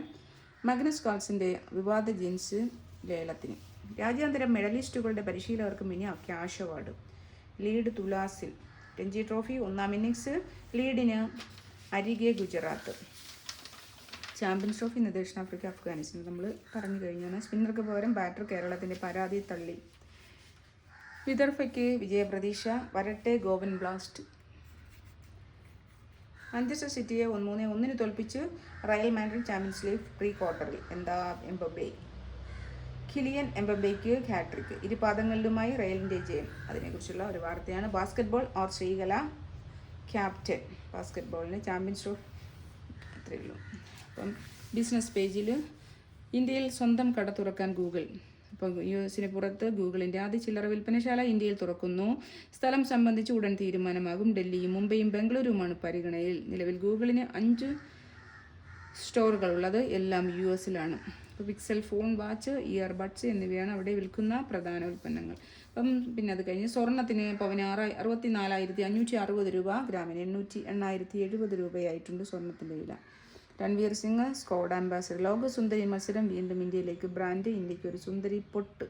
മാഗ്നസ് കാൾസിൻ്റെ വിവാദ ജീൻസ് ലേലത്തിന്. രാജ്യാന്തര മെഡലിസ്റ്റുകളുടെ പരിശീലകർക്ക് മിനി ക്യാഷ് അവാർഡ്. ലീഡ് തുലാസിൽ. രഞ്ജി ട്രോഫി 1ാം ഇന്നിങ്സ്. ലീഡിന് അരികെ ഗുജറാത്ത്. ചാമ്പ്യൻസ് ട്രോഫി ഇന്ന് ദക്ഷിണാഫ്രിക്ക അഫ്ഗാനിസ്ഥാൻ. നമ്മൾ പറഞ്ഞു കഴിഞ്ഞാണ്. സ്പിന്നർക്ക് പകരം ബാറ്റർ. കേരളത്തിൻ്റെ പരാതി തള്ളി. വിദർഭയ്ക്ക് വിജയപ്രതീക്ഷ. വരട്ടെ ഗോവൻ ബ്ലാസ്റ്റ്. മാഞ്ചസ്റ്റർ സിറ്റിയെ 3-1 തോൽപ്പിച്ച് Real Madrid Champions League pre ക്വാർട്ടറിൽ. എംബപ്പെ. കിലിയൻ എംബപ്പയ്ക്ക് ഹാട്രിക്ക്. ഇരുപാദങ്ങളിലുമായി റയലിൻ്റെ ജയം. അതിനെക്കുറിച്ചുള്ള ഒരു വാർത്തയാണ്. ബാസ്കറ്റ്ബോൾ. ശ്രീകല ക്യാപ്റ്റൻ. ബാസ്കറ്റ്ബോളിന് ചാമ്പ്യൻസ് ട്രോഫി. അത്രയേ ഉള്ളൂ. അപ്പം ബിസിനസ് പേജിൽ ഇന്ത്യയിൽ സ്വന്തം കട തുറക്കാൻ ഗൂഗിൾ. അപ്പോൾ US പുറത്ത് ഗൂഗിളിൻ്റെ ആദ്യ ചില്ലറ വിൽപ്പനശാല ഇന്ത്യയിൽ തുറക്കുന്നു. സ്ഥലം സംബന്ധിച്ച് ഉടൻ തീരുമാനമാകും. ഡൽഹിയും മുംബൈയും ബംഗളൂരുവുമാണ് പരിഗണനയിൽ. നിലവിൽ ഗൂഗിളിന് 5 സ്റ്റോറുകളുള്ളത്, എല്ലാം US-ലാണ്. ഇപ്പോൾ പിക്സൽ ഫോൺ, വാച്ച്, ഇയർബഡ്സ് എന്നിവയാണ് അവിടെ വിൽക്കുന്ന പ്രധാന ഉൽപ്പന്നങ്ങൾ. അപ്പം പിന്നെ അത് കഴിഞ്ഞ് സ്വർണ്ണത്തിന് പവന് 64,560 രൂപ, ഗ്രാമിന് 870 രൂപയായിട്ടുണ്ട് സ്വർണ്ണത്തിൻ്റെ വില. Ranveer Singh squad ambassador. ലോകസുന്ദരി മത്സരം വീണ്ടും ഇന്ത്യയിലേക്ക്. ബ്രാൻഡ് ഇന്ത്യക്ക് ഒരു സുന്ദരി പൊട്ട്.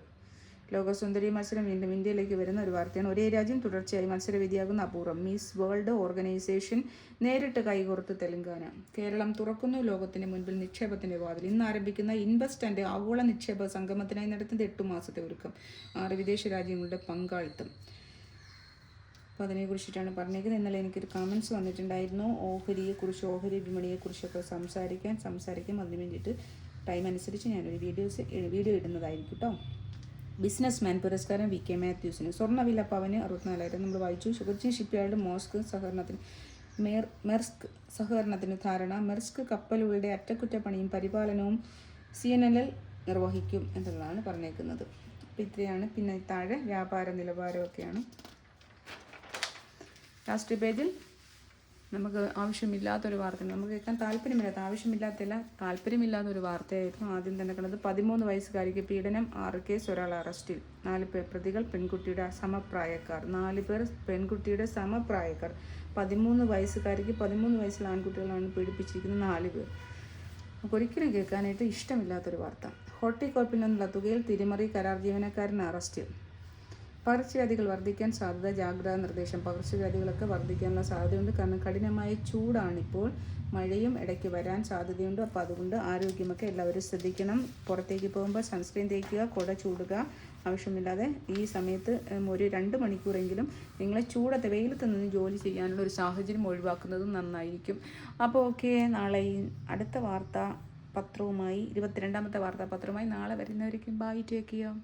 ലോകസുന്ദരി മത്സരം വീണ്ടും ഇന്ത്യയിലേക്ക് വരുന്ന ഒരു വാർത്തയാണ്. ഒരേ രാജ്യം തുടർച്ചയായി മത്സരവേദിയാകുന്ന അപൂർവം. മിസ് വേൾഡ് ഓർഗനൈസേഷൻ നേരിട്ട് കൈകോർത്ത് തെലങ്കാന. കേരളം തുറക്കുന്നു ലോകത്തിന് മുൻപിൽ നിക്ഷേപത്തിൻ്റെ വാതിൽ. ഇന്ന് ആരംഭിക്കുന്ന ഇൻവെസ്റ്റ് ആൻഡ് ആഗോള നിക്ഷേപ സംഗമത്തിനായി നടത്തുന്നത് 8 മാസത്തെ ഒരുക്കം. 6 വിദേശ രാജ്യങ്ങളുടെ പങ്കാളിത്തം. അപ്പോൾ അതിനെക്കുറിച്ചിട്ടാണ് പറഞ്ഞേക്കുന്നത്. ഇന്നലെ എനിക്കൊരു കമൻസ് വന്നിട്ടുണ്ടായിരുന്നു, ഓഹരിയെക്കുറിച്ച്, ഓഹരി വിപണിയെക്കുറിച്ചൊക്കെ സംസാരിക്കും. അതിന് വേണ്ടിയിട്ട് ടൈം അനുസരിച്ച് ഞാനൊരു വീഡിയോ ഇടുന്നതായിരിക്കും കേട്ടോ. ബിസിനസ് മാൻ പുരസ്കാരം VK മാത്യൂസിന്. സ്വർണ്ണവില പവന് 64,000 നമ്മൾ വായിച്ചു. കൊച്ചി ഷിപ്പ്യാർഡ് മെർസ്ക് സഹകരണത്തിന് ധാരണ. മെർസ്ക് കപ്പലുകളുടെ അറ്റകുറ്റപ്പണിയും പരിപാലനവും CNL നിർവഹിക്കും എന്നുള്ളതാണ് പറഞ്ഞേക്കുന്നത്. അപ്പോൾ ഇത്രയാണ്. പിന്നെ താഴെ വ്യാപാര നിലവാരമൊക്കെയാണ്. ലാസ്റ്റ് പേജിൽ നമുക്ക് ആവശ്യമില്ലാത്തൊരു വാർത്ത, നമുക്ക് കേൾക്കാൻ താല്പര്യമില്ലാത്തൊരു വാർത്തയായിരുന്നു. ആദ്യം തന്നെ കണ്ടത് 13 വയസ്സുകാരിക്ക് പീഡനം, 6 കേസ്, ഒരാൾ അറസ്റ്റിൽ. 4 പ്രതികൾ പെൺകുട്ടിയുടെ സമപ്രായക്കാർ. 4 പേർ പെൺകുട്ടിയുടെ സമപ്രായക്കാർ. 13 വയസ്സുകാരിക്ക് 13 വയസ്സുള്ള ആൺകുട്ടികളാണ് പീഡിപ്പിച്ചിരിക്കുന്നത്. 4 പേർ. നമുക്ക് ഒരിക്കലും കേൾക്കാനായിട്ട് ഇഷ്ടമില്ലാത്തൊരു വാർത്ത. ഹോർട്ടികോർപ്പിൽ നിന്നുള്ള തുകയിൽ തിരിമറി, കരാർ ജീവനക്കാരൻ അറസ്റ്റിൽ. പകർച്ചവ്യാധികൾ വർദ്ധിക്കാൻ സാധ്യത, ജാഗ്രതാ നിർദ്ദേശം. പകർച്ചവ്യാധികളൊക്കെ വർദ്ധിക്കാനുള്ള സാധ്യതയുണ്ട്. കാരണം കഠിനമായ ചൂടാണിപ്പോൾ. മഴയും ഇടയ്ക്ക് വരാൻ സാധ്യതയുണ്ട്. അപ്പോൾ അതുകൊണ്ട് ആരോഗ്യമൊക്കെ എല്ലാവരും ശ്രദ്ധിക്കണം. പുറത്തേക്ക് പോകുമ്പോൾ സൺസ്ക്രീൻ തേക്കുക, കുട ചൂടുക. ആവശ്യമില്ലാതെ ഈ സമയത്ത് ഒരു 2 മണിക്കൂറെങ്കിലും നിങ്ങളെ ചൂടത്തെ വെയിലത്ത് നിന്ന് ജോലി ചെയ്യാനുള്ള ഒരു സാഹചര്യം ഒഴിവാക്കുന്നതും നന്നായിരിക്കും. അപ്പോൾ ഓക്കെ, നാളെ അടുത്ത വാർത്താ പത്രവുമായി 22ാമത്തെ വാർത്താപത്രവുമായി നാളെ വരുന്നവരേക്കും ബൈ, ടേക്ക് കെയർ.